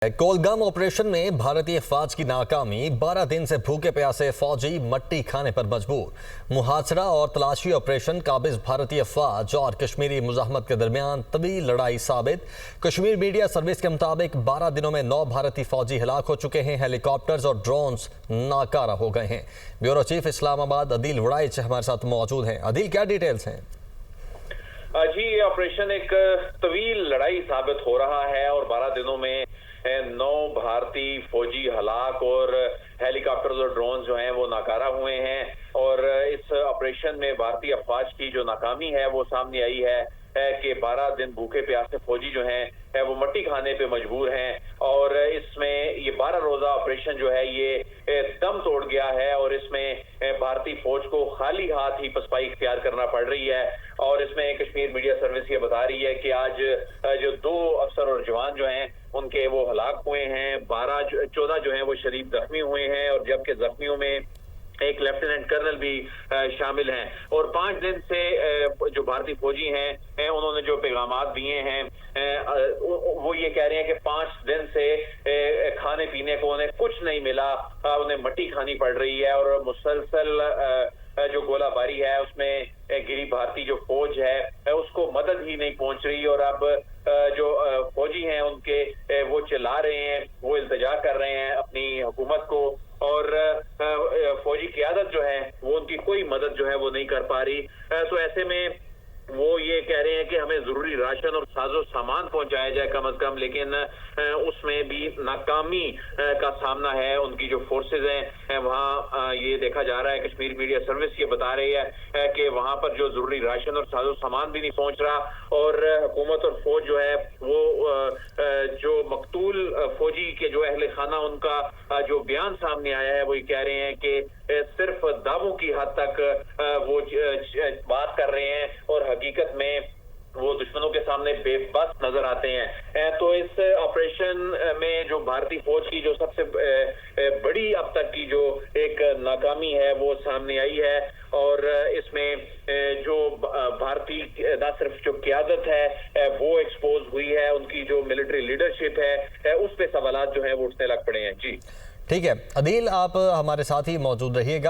Kulgam operation में भारतीय फौज की नाकामी, 12 दिन से भूखे प्यासे फौजी मट्टी खाने पर मजबूर। मुहासरा और तलाशी ऑपरेशन काबिज भारतीय फौज और कश्मीरी मुजाहमत के दरमियान तवील लड़ाई साबित। कश्मीर मीडिया सर्विस के मुताबिक 12 दिनों में 9 भारतीय फौजी हलाक हो चुके हैं। हेलीकॉप्टर्स और ड्रोन्स नाकारा हो गए हैं। ब्यूरो चीफ इस्लामाबाद अदील वड़ाइच हमारे साथ मौजूद हैं। अदील, क्या डिटेल्स हैं? जी, ये ऑपरेशन एक तवील लड़ाई साबित हो रहा है और 12 दिनों में 9 भारतीय फौजी हलाक और हेलीकॉप्टर्स और ड्रोन जो हैं वो नाकारा हुए हैं। और इस ऑपरेशन में भारतीय अफवाज की जो नाकामी है वो सामने आई है कि 12 दिन भूखे प्यासे फौजी जो हैं वो मट्टी खाने पे मजबूर हैं। और इसमें ये 12 रोजा ऑपरेशन जो है ये दम तोड़ गया है और इसमें भारतीय फौज को खाली हाथ ही पसपाई इख्तियार करना पड़ रही है। और इसमें कश्मीर मीडिया सर्विस ये बता रही है कि आज जो 2 अफसर और जवान जो हैं उनके वो हलाक हुए हैं। 14 जो हैं वो शरीफ जख्मी हुए हैं और जबकि जख्मियों में एक लेफ्टिनेंट कर्नल भी शामिल हैं। और 5 दिन से जो भारतीय फौजी हैं उन्होंने जो पैगामात दिए हैं वो ये कह रहे हैं कि 5 दिन से खाने पीने को उन्हें कुछ नहीं मिला, उन्हें मट्टी खानी पड़ रही है और मुसलसल जो गोलाबारी है उसमें गिरी भारतीय जो फौज है उसको मदद ही नहीं पहुंच रही। और अब जो फौजी हैं उनके वो चिल्ला रहे हैं, वो इल्तिजा कर रहे हैं अपनी हुकूमत को और फौजी क़यादत जो है वो उनकी कोई मदद जो है वो नहीं कर पा रही। तो ऐसे में वो ये कह रहे हैं कि हमें जरूरी राशन और साजो सामान पहुंचाया जाए कम से कम, लेकिन उसमें भी नाकामी का सामना है। उनकी जो फोर्सेज हैं वहाँ ये देखा जा रहा है, कश्मीर मीडिया सर्विस ये बता रही है कि वहाँ पर जो जरूरी राशन और साजो सामान भी नहीं पहुंच रहा। और हुकूमत और फौज जो है वो जो मकतूल फौजी के जो अहले खाना उनका जो बयान सामने आया है वो ये कह रहे हैं कि सिर्फ दावों की हद तक वो बात कर रहे हैं और हकीकत में वो दुश्मनों के सामने बेबस नजर आते हैं। तो इस ऑपरेशन में जो भारतीय फौज की जो सबसे बड़ी अब तक की जो एक नाकामी है वो सामने आई है। और इसमें जो भारतीय न सिर्फ जो क़यादत है वो एक्सपोज हुई है, उनकी जो मिलिट्री लीडरशिप है उस पे सवालात जो है वो उठने लग पड़े हैं। जी ठीक है अदील, आप हमारे साथ ही मौजूद रहिएगा।